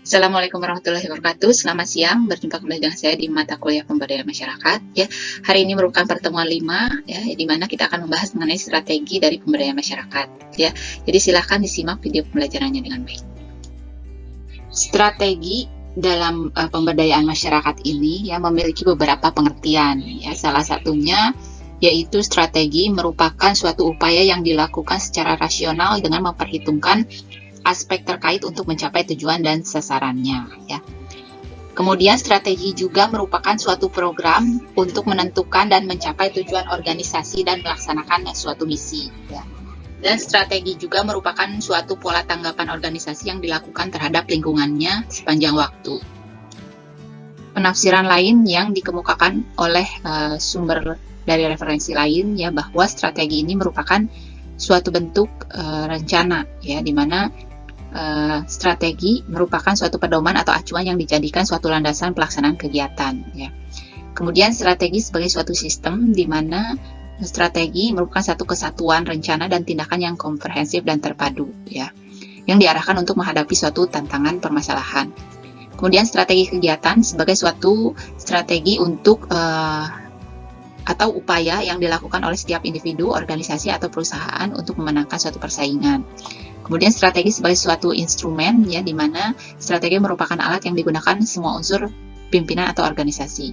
Assalamualaikum warahmatullahi wabarakatuh. Selamat siang, berjumpa kembali dengan saya di mata kuliah pemberdayaan masyarakat. Ya, hari ini merupakan pertemuan 5, ya, di mana kita akan membahas mengenai strategi dari pemberdayaan masyarakat. Ya, jadi silahkan disimak video pembelajarannya dengan baik. Strategi dalam pemberdayaan masyarakat ini ya memiliki beberapa pengertian. Ya, salah satunya yaitu strategi merupakan suatu upaya yang dilakukan secara rasional dengan memperhitungkan aspek terkait untuk mencapai tujuan dan sasarannya, ya. Kemudian strategi juga merupakan suatu program untuk menentukan dan mencapai tujuan organisasi dan melaksanakan suatu misi, ya. Dan strategi juga merupakan suatu pola tanggapan organisasi yang dilakukan terhadap lingkungannya sepanjang waktu. Penafsiran lain yang dikemukakan oleh sumber dari referensi lain ya bahwa strategi ini merupakan suatu bentuk rencana ya di mana strategi merupakan suatu pedoman atau acuan yang dijadikan suatu landasan pelaksanaan kegiatan ya. Kemudian strategi sebagai suatu sistem di mana strategi merupakan satu kesatuan rencana dan tindakan yang komprehensif dan terpadu ya, yang diarahkan untuk menghadapi suatu tantangan permasalahan. Kemudian strategi kegiatan sebagai suatu strategi untuk atau upaya yang dilakukan oleh setiap individu, organisasi, atau perusahaan untuk memenangkan suatu persaingan. Kemudian strategi sebagai suatu instrumen, ya, di mana strategi merupakan alat yang digunakan semua unsur pimpinan atau organisasi.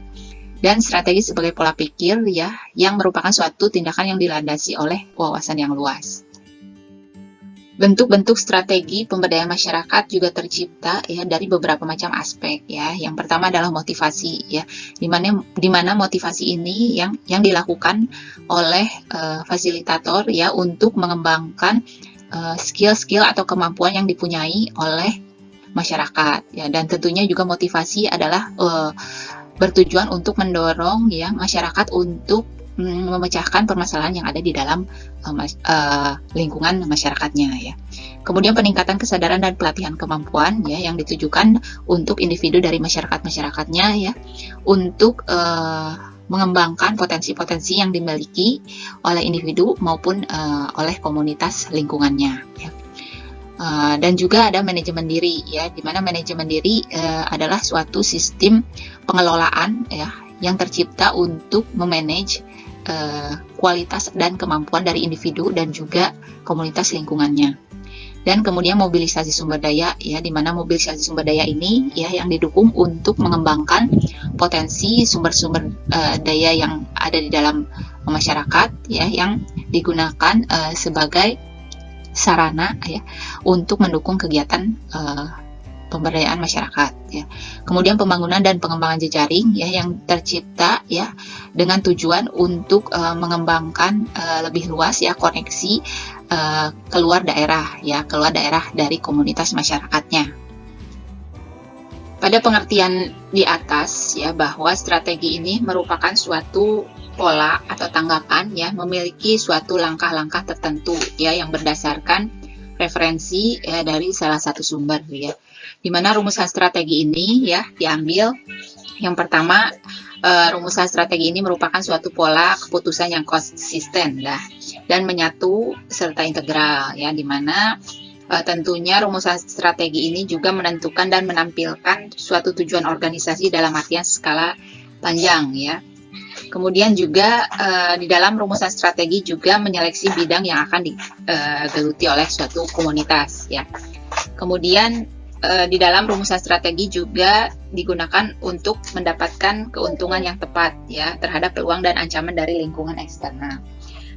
Dan strategi sebagai pola pikir, ya, yang merupakan suatu tindakan yang dilandasi oleh wawasan yang luas. Bentuk-bentuk strategi pemberdayaan masyarakat juga tercipta ya dari beberapa macam aspek ya. Yang pertama adalah motivasi ya, di mana motivasi ini yang dilakukan oleh fasilitator ya untuk mengembangkan skill-skill atau kemampuan yang dipunyai oleh masyarakat ya. Dan tentunya juga motivasi adalah bertujuan untuk mendorong ya masyarakat untuk memecahkan permasalahan yang ada di dalam lingkungan masyarakatnya ya. Kemudian peningkatan kesadaran dan pelatihan kemampuan ya yang ditujukan untuk individu dari masyarakatnya ya untuk mengembangkan potensi-potensi yang dimiliki oleh individu maupun oleh komunitas lingkungannya ya. Dan juga ada manajemen diri ya, di mana manajemen diri adalah suatu sistem pengelolaan ya yang tercipta untuk memanage kualitas dan kemampuan dari individu dan juga komunitas lingkungannya. Dan kemudian mobilisasi sumber daya ya, di mana mobilisasi sumber daya ini ya yang didukung untuk mengembangkan potensi sumber-sumber daya yang ada di dalam masyarakat ya yang digunakan sebagai sarana ya untuk mendukung kegiatan pemberdayaan masyarakat ya. Kemudian pembangunan dan pengembangan jejaring ya yang tercipta ya dengan tujuan untuk mengembangkan lebih luas ya koneksi keluar daerah dari komunitas masyarakatnya. Pada pengertian di atas ya bahwa strategi ini merupakan suatu pola atau tanggapan ya memiliki suatu langkah-langkah tertentu ya yang berdasarkan referensi ya, dari salah satu sumber ya. Di mana rumusan strategi ini ya diambil yang pertama rumusan strategi ini merupakan suatu pola keputusan yang konsisten lah dan menyatu serta integral ya, di mana tentunya rumusan strategi ini juga menentukan dan menampilkan suatu tujuan organisasi dalam artian skala panjang ya. Kemudian juga di dalam rumusan strategi juga menyeleksi bidang yang akan digeluti oleh suatu komunitas ya. Kemudian di dalam rumusan strategi juga digunakan untuk mendapatkan keuntungan yang tepat ya terhadap peluang dan ancaman dari lingkungan eksternal.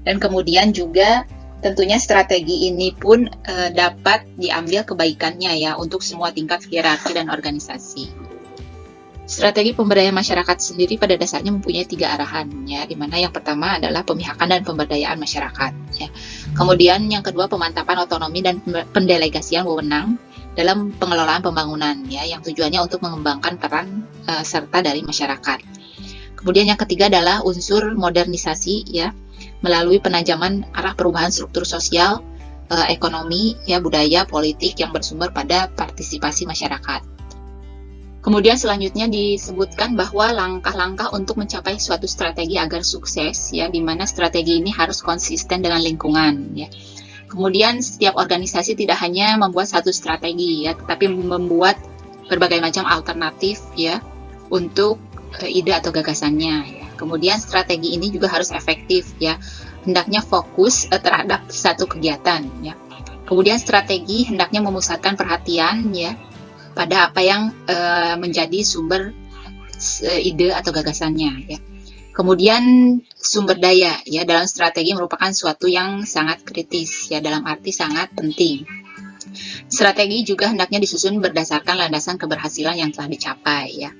Dan kemudian juga tentunya strategi ini pun dapat diambil kebaikannya ya untuk semua tingkat hierarki dan organisasi. Strategi pemberdayaan masyarakat sendiri pada dasarnya mempunyai 3 arahan ya, di mana yang pertama adalah pemihakan dan pemberdayaan masyarakat ya. Kemudian yang kedua pemantapan otonomi dan pendelegasian wewenang dalam pengelolaan pembangunan ya, yang tujuannya untuk mengembangkan peran serta dari masyarakat. Kemudian yang ketiga adalah unsur modernisasi ya, melalui penajaman arah perubahan struktur sosial, ekonomi ya, budaya, politik yang bersumber pada partisipasi masyarakat. Kemudian selanjutnya disebutkan bahwa langkah-langkah untuk mencapai suatu strategi agar sukses ya, di mana strategi ini harus konsisten dengan lingkungan ya. Kemudian setiap organisasi tidak hanya membuat satu strategi ya, tetapi membuat berbagai macam alternatif ya untuk ide atau gagasannya ya. Kemudian strategi ini juga harus efektif ya. Hendaknya fokus terhadap satu kegiatan ya. Kemudian strategi hendaknya memusatkan perhatian ya pada apa yang menjadi sumber ide atau gagasannya ya. Kemudian sumber daya ya, dalam strategi merupakan suatu yang sangat kritis ya, dalam arti sangat penting. Strategi juga hendaknya disusun berdasarkan landasan keberhasilan yang telah dicapai ya.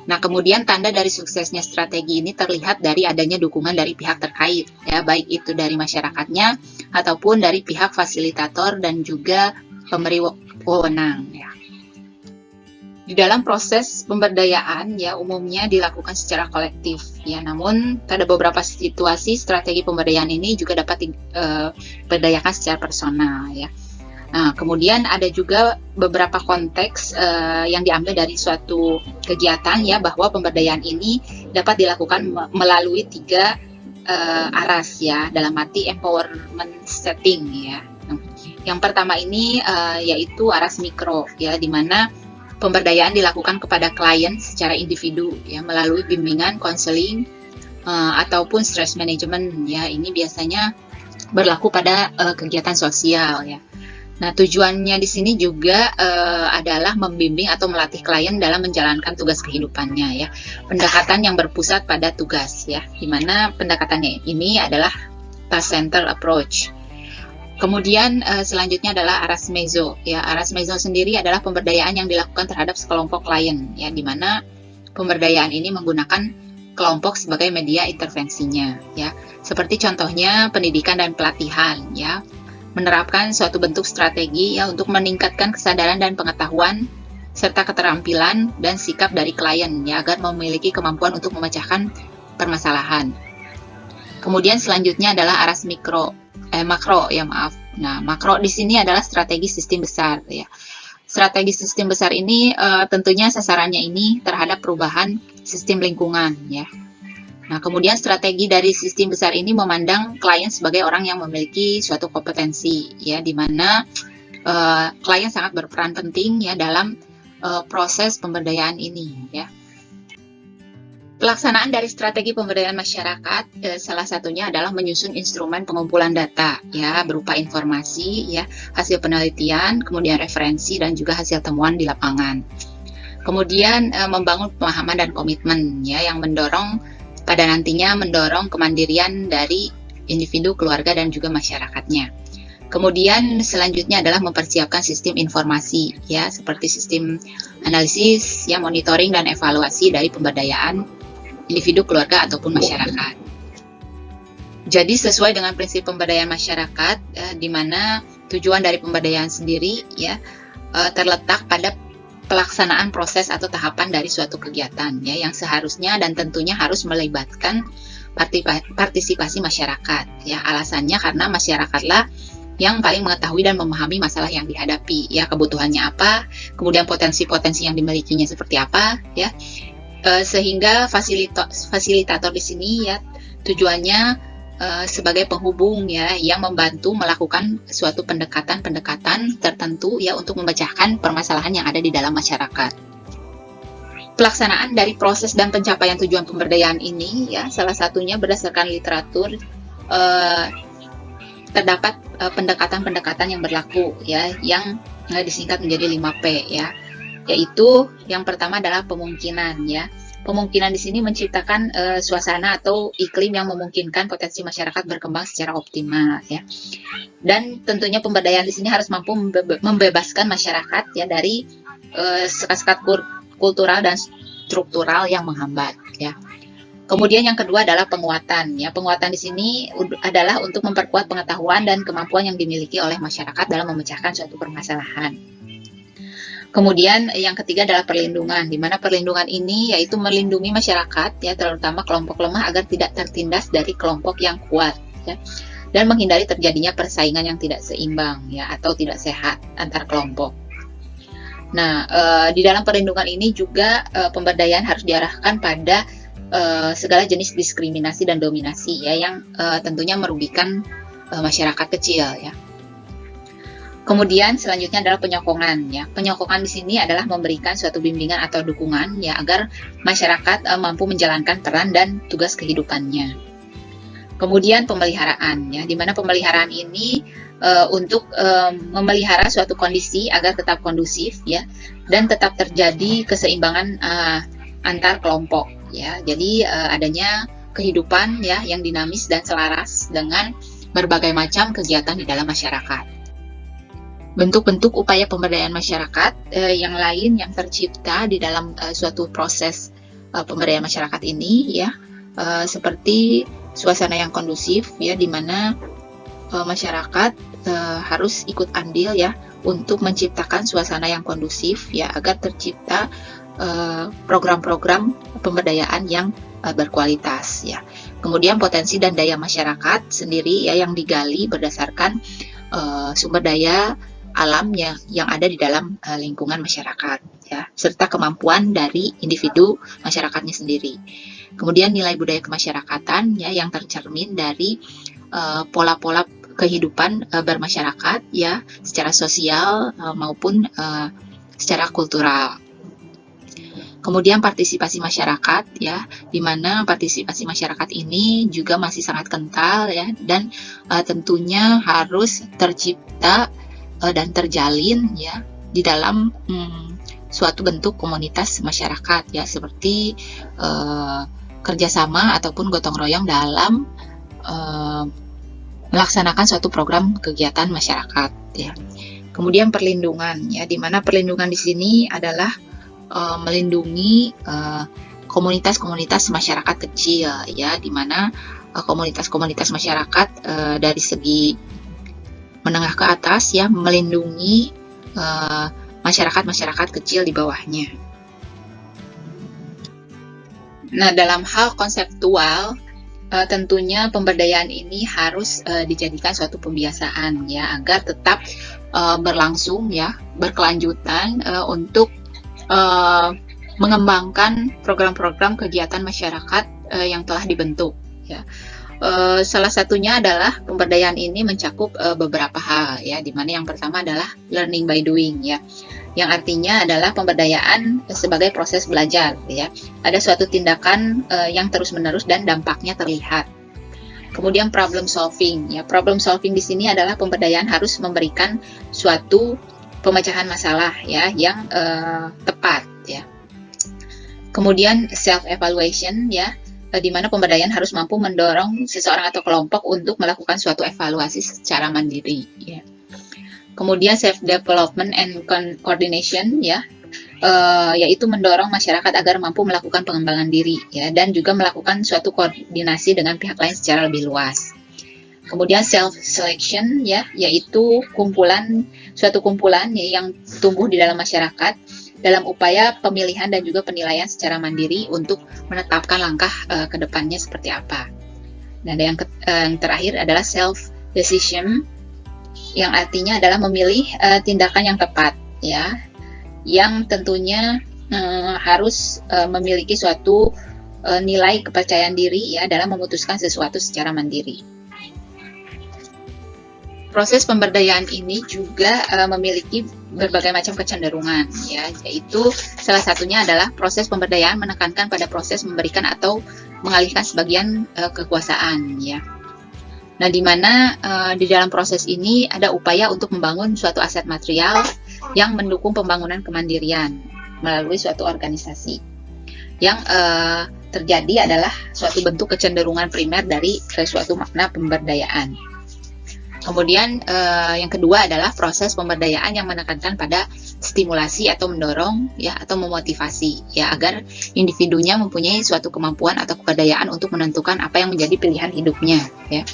Nah, kemudian tanda dari suksesnya strategi ini terlihat dari adanya dukungan dari pihak terkait ya, baik itu dari masyarakatnya ataupun dari pihak fasilitator dan juga pemberi wewenang ya. Di dalam proses pemberdayaan ya umumnya dilakukan secara kolektif ya, namun pada beberapa situasi strategi pemberdayaan ini juga dapat diberdayakan secara personal ya. Nah, kemudian ada juga beberapa konteks yang diambil dari suatu kegiatan ya, bahwa pemberdayaan ini dapat dilakukan melalui 3 aras ya, dalam arti empowerment setting ya. Yang pertama ini yaitu aras mikro ya, di mana pemberdayaan dilakukan kepada klien secara individu ya, melalui bimbingan, konseling ataupun stress management ya. Ini biasanya berlaku pada kegiatan sosial ya. Nah, tujuannya di sini juga adalah membimbing atau melatih klien dalam menjalankan tugas kehidupannya ya. Pendekatan yang berpusat pada tugas ya, di mana pendekatannya ini adalah task center approach. Kemudian selanjutnya adalah aras meso ya. Aras meso sendiri adalah pemberdayaan yang dilakukan terhadap sekelompok klien ya, di mana pemberdayaan ini menggunakan kelompok sebagai media intervensinya ya. Seperti contohnya pendidikan dan pelatihan ya. Menerapkan suatu bentuk strategi ya untuk meningkatkan kesadaran dan pengetahuan serta keterampilan dan sikap dari klien ya, agar memiliki kemampuan untuk memecahkan permasalahan. Kemudian selanjutnya adalah aras makro ya, maaf. Nah, makro di sini adalah strategi sistem besar ya. Strategi sistem besar ini tentunya sasarannya ini terhadap perubahan sistem lingkungan ya. Nah, kemudian strategi dari sistem besar ini memandang klien sebagai orang yang memiliki suatu kompetensi ya, di mana klien sangat berperan penting ya dalam proses pemberdayaan ini ya. Pelaksanaan dari strategi pemberdayaan masyarakat salah satunya adalah menyusun instrumen pengumpulan data ya, berupa informasi ya, hasil penelitian, kemudian referensi dan juga hasil temuan di lapangan. Kemudian membangun pemahaman dan komitmen ya, yang pada nantinya mendorong kemandirian dari individu, keluarga, dan juga masyarakatnya. Kemudian selanjutnya adalah mempersiapkan sistem informasi ya, seperti sistem analisis ya, monitoring dan evaluasi dari pemberdayaan individu, keluarga, ataupun masyarakat. Jadi sesuai dengan prinsip pemberdayaan masyarakat di mana tujuan dari pemberdayaan sendiri ya terletak pada pelaksanaan proses atau tahapan dari suatu kegiatan ya, yang seharusnya dan tentunya harus melibatkan partisipasi masyarakat ya. Alasannya karena masyarakatlah yang paling mengetahui dan memahami masalah yang dihadapi ya, kebutuhannya apa, kemudian potensi-potensi yang dimilikinya seperti apa ya, sehingga fasilitator di sini ya tujuannya sebagai penghubung ya, yang membantu melakukan suatu pendekatan tertentu ya untuk memecahkan permasalahan yang ada di dalam masyarakat. Pelaksanaan dari proses dan pencapaian tujuan pemberdayaan ini ya, salah satunya berdasarkan literatur terdapat pendekatan-pendekatan yang berlaku ya, yang disingkat menjadi 5P ya. Yaitu yang pertama adalah pemungkinan ya. Pemungkinan di sini menciptakan suasana atau iklim yang memungkinkan potensi masyarakat berkembang secara optimal ya. Dan tentunya pemberdayaan di sini harus mampu membebaskan masyarakat ya dari sekat-sekat kultural dan struktural yang menghambat ya. Kemudian yang kedua adalah penguatan ya. Penguatan di sini adalah untuk memperkuat pengetahuan dan kemampuan yang dimiliki oleh masyarakat dalam memecahkan suatu permasalahan. Kemudian yang ketiga adalah perlindungan, di mana perlindungan ini yaitu melindungi masyarakat ya, terutama kelompok lemah agar tidak tertindas dari kelompok yang kuat ya, dan menghindari terjadinya persaingan yang tidak seimbang ya, atau tidak sehat antar kelompok. Nah, di dalam perlindungan ini juga pemberdayaan harus diarahkan pada segala jenis diskriminasi dan dominasi ya, yang tentunya merugikan masyarakat kecil ya. Kemudian selanjutnya adalah penyokongan ya. Penyokongan di sini adalah memberikan suatu bimbingan atau dukungan ya agar masyarakat mampu menjalankan peran dan tugas kehidupannya. Kemudian pemeliharaan ya, di mana pemeliharaan ini untuk memelihara suatu kondisi agar tetap kondusif ya dan tetap terjadi keseimbangan antar kelompok ya. Jadi adanya kehidupan ya yang dinamis dan selaras dengan berbagai macam kegiatan di dalam masyarakat. Bentuk-bentuk upaya pemberdayaan masyarakat yang lain yang tercipta di dalam suatu proses pemberdayaan masyarakat ini ya seperti suasana yang kondusif ya, di mana masyarakat harus ikut andil ya untuk menciptakan suasana yang kondusif ya agar tercipta program-program pemberdayaan yang berkualitas ya. Kemudian potensi dan daya masyarakat sendiri ya yang digali berdasarkan sumber daya alam yang ada di dalam lingkungan masyarakat ya, serta kemampuan dari individu masyarakatnya sendiri. Kemudian nilai budaya kemasyarakatan ya yang tercermin dari pola-pola kehidupan bermasyarakat ya secara sosial maupun secara kultural. Kemudian partisipasi masyarakat ya, di mana partisipasi masyarakat ini juga masih sangat kental ya dan tentunya harus tercipta dan terjalin ya di dalam suatu bentuk komunitas masyarakat ya, seperti kerjasama ataupun gotong royong dalam melaksanakan suatu program kegiatan masyarakat ya. Kemudian perlindungan ya, di mana perlindungan di sini adalah melindungi komunitas-komunitas masyarakat kecil ya, di mana komunitas-komunitas masyarakat dari segi menengah ke atas ya melindungi masyarakat-masyarakat kecil di bawahnya. Nah, dalam hal konseptual tentunya pemberdayaan ini harus dijadikan suatu pembiasaan ya agar tetap berlangsung ya, berkelanjutan untuk mengembangkan program-program kegiatan masyarakat yang telah dibentuk ya. Salah satunya adalah pemberdayaan ini mencakup beberapa hal ya, di mana yang pertama adalah learning by doing ya, yang artinya adalah pemberdayaan sebagai proses belajar ya. Ada suatu tindakan yang terus-menerus dan dampaknya terlihat. Kemudian problem solving ya, problem solving di sini adalah pemberdayaan harus memberikan suatu pemecahan masalah ya yang tepat ya. Kemudian self evaluation ya, di mana pemberdayaan harus mampu mendorong seseorang atau kelompok untuk melakukan suatu evaluasi secara mandiri ya. Kemudian self development and coordination ya, yaitu mendorong masyarakat agar mampu melakukan pengembangan diri ya dan juga melakukan suatu koordinasi dengan pihak lain secara lebih luas. Kemudian self selection ya, yaitu suatu kumpulan ya, yang tumbuh di dalam masyarakat dalam upaya pemilihan dan juga penilaian secara mandiri untuk menetapkan langkah ke depannya seperti apa. Nah, yang terakhir adalah self decision, yang artinya adalah memilih tindakan yang tepat ya, yang tentunya harus memiliki suatu nilai kepercayaan diri ya dalam memutuskan sesuatu secara mandiri. Proses pemberdayaan ini juga memiliki berbagai macam kecenderungan ya, yaitu salah satunya adalah proses pemberdayaan menekankan pada proses memberikan atau mengalihkan sebagian kekuasaan ya. Nah, di mana di dalam proses ini ada upaya untuk membangun suatu aset material yang mendukung pembangunan kemandirian melalui suatu organisasi. Yang terjadi adalah suatu bentuk kecenderungan primer dari suatu makna pemberdayaan. Kemudian yang kedua adalah proses pemberdayaan yang menekankan pada stimulasi atau mendorong ya atau memotivasi ya agar individunya mempunyai suatu kemampuan atau keberdayaan untuk menentukan apa yang menjadi pilihan hidupnya ya.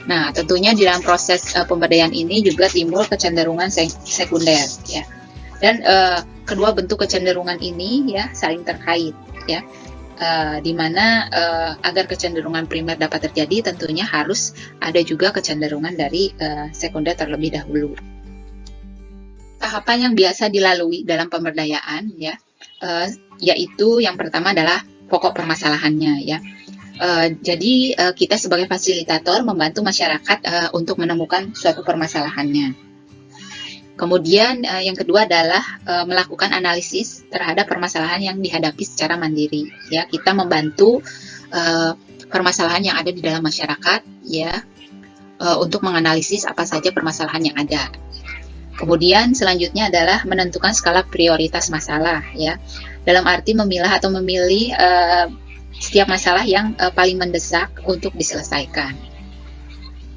Nah, tentunya di dalam proses pemberdayaan ini juga timbul kecenderungan sekunder ya. Dan kedua bentuk kecenderungan ini ya saling terkait ya. Di mana agar kecenderungan primer dapat terjadi tentunya harus ada juga kecenderungan dari sekunder terlebih dahulu. Tahapan yang biasa dilalui dalam pemberdayaan ya, yaitu yang pertama adalah pokok permasalahannya ya. Jadi kita sebagai fasilitator membantu masyarakat untuk menemukan suatu permasalahannya. Kemudian yang kedua adalah melakukan analisis terhadap permasalahan yang dihadapi secara mandiri. Ya, kita membantu permasalahan yang ada di dalam masyarakat, ya, untuk menganalisis apa saja permasalahan yang ada. Kemudian selanjutnya adalah menentukan skala prioritas masalah, ya, dalam arti memilah atau memilih setiap masalah yang paling mendesak untuk diselesaikan.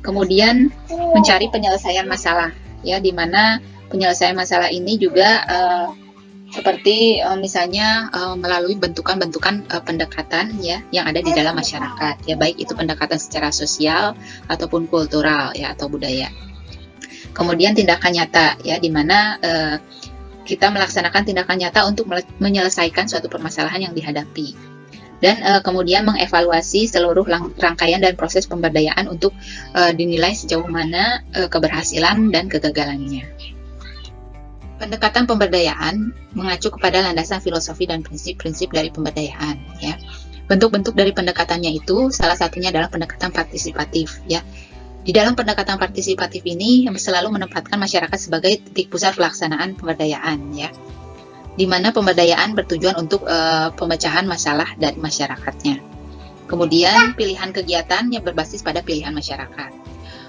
Kemudian mencari penyelesaian masalah, ya, di mana penyelesaian masalah ini juga seperti misalnya melalui bentukan-bentukan pendekatan, ya, yang ada di dalam masyarakat, ya, baik itu pendekatan secara sosial ataupun kultural, ya, atau budaya. Kemudian tindakan nyata, ya, di mana kita melaksanakan tindakan nyata untuk menyelesaikan suatu permasalahan yang dihadapi. Dan kemudian mengevaluasi seluruh rangkaian dan proses pemberdayaan untuk dinilai sejauh mana keberhasilan dan kegagalannya. Pendekatan pemberdayaan mengacu kepada landasan filosofi dan prinsip-prinsip dari pemberdayaan, ya. Bentuk-bentuk dari pendekatannya itu salah satunya adalah pendekatan partisipatif, ya. Di dalam pendekatan partisipatif ini selalu menempatkan masyarakat sebagai titik pusat pelaksanaan pemberdayaan, ya, di mana pemberdayaan bertujuan untuk pemecahan masalah dari masyarakatnya. Kemudian pilihan kegiatan yang berbasis pada pilihan masyarakat.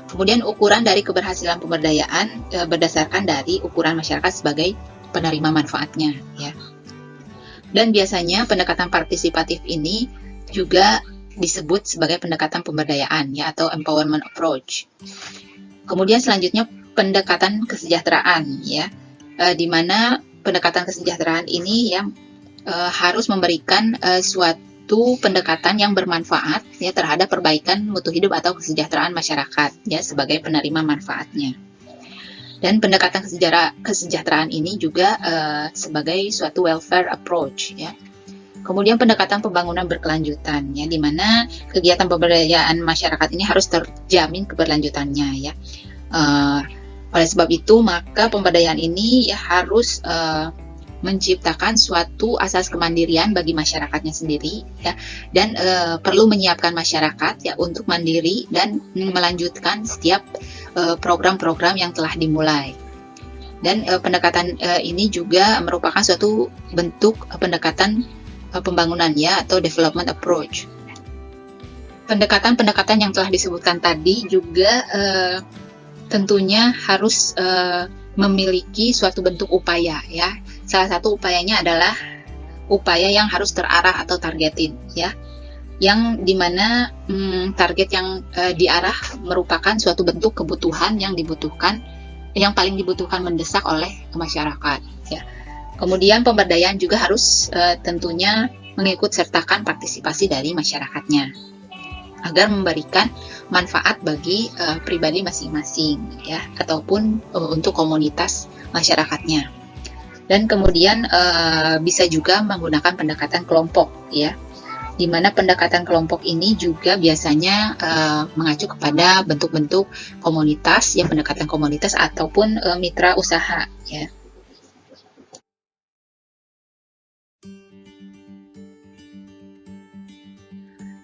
Kemudian ukuran dari keberhasilan pemberdayaan berdasarkan dari ukuran masyarakat sebagai penerima manfaatnya, ya. Dan biasanya pendekatan partisipatif ini juga disebut sebagai pendekatan pemberdayaan, ya, atau empowerment approach. Kemudian selanjutnya pendekatan kesejahteraan, ya, di mana pendekatan kesejahteraan ini yang harus memberikan suatu pendekatan yang bermanfaat, ya, terhadap perbaikan mutu hidup atau kesejahteraan masyarakat, ya, sebagai penerima manfaatnya. Dan pendekatan kesejahteraan ini juga sebagai suatu welfare approach, ya. Kemudian pendekatan pembangunan berkelanjutan, ya, di mana kegiatan pemberdayaan masyarakat ini harus terjamin keberlanjutannya, ya. Oleh sebab itu, maka pemberdayaan ini, ya, harus menciptakan suatu asas kemandirian bagi masyarakatnya sendiri, ya, dan perlu menyiapkan masyarakat, ya, untuk mandiri dan melanjutkan setiap program-program yang telah dimulai. Dan pendekatan ini juga merupakan suatu bentuk pendekatan pembangunan, ya, atau development approach. Pendekatan-pendekatan yang telah disebutkan tadi juga tentunya harus memiliki suatu bentuk upaya, ya. Salah satu upayanya adalah upaya yang harus terarah atau targeted, ya, yang dimana target yang diarah merupakan suatu bentuk kebutuhan yang paling dibutuhkan mendesak oleh masyarakat, ya. Kemudian pemberdayaan juga harus tentunya mengikut sertakan partisipasi dari masyarakatnya agar memberikan manfaat bagi pribadi masing-masing, ya, ataupun untuk komunitas masyarakatnya. Dan kemudian bisa juga menggunakan pendekatan kelompok, ya, di mana pendekatan kelompok ini juga biasanya mengacu kepada bentuk-bentuk komunitas, ya, pendekatan komunitas ataupun mitra usaha, ya.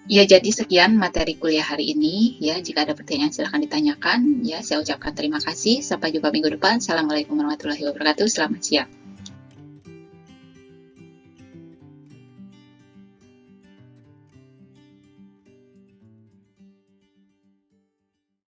Ya, jadi sekian materi kuliah hari ini, ya. Jika ada pertanyaan silahkan ditanyakan, ya. Saya ucapkan terima kasih. Sampai jumpa minggu depan. Assalamualaikum warahmatullahi wabarakatuh. Selamat siang.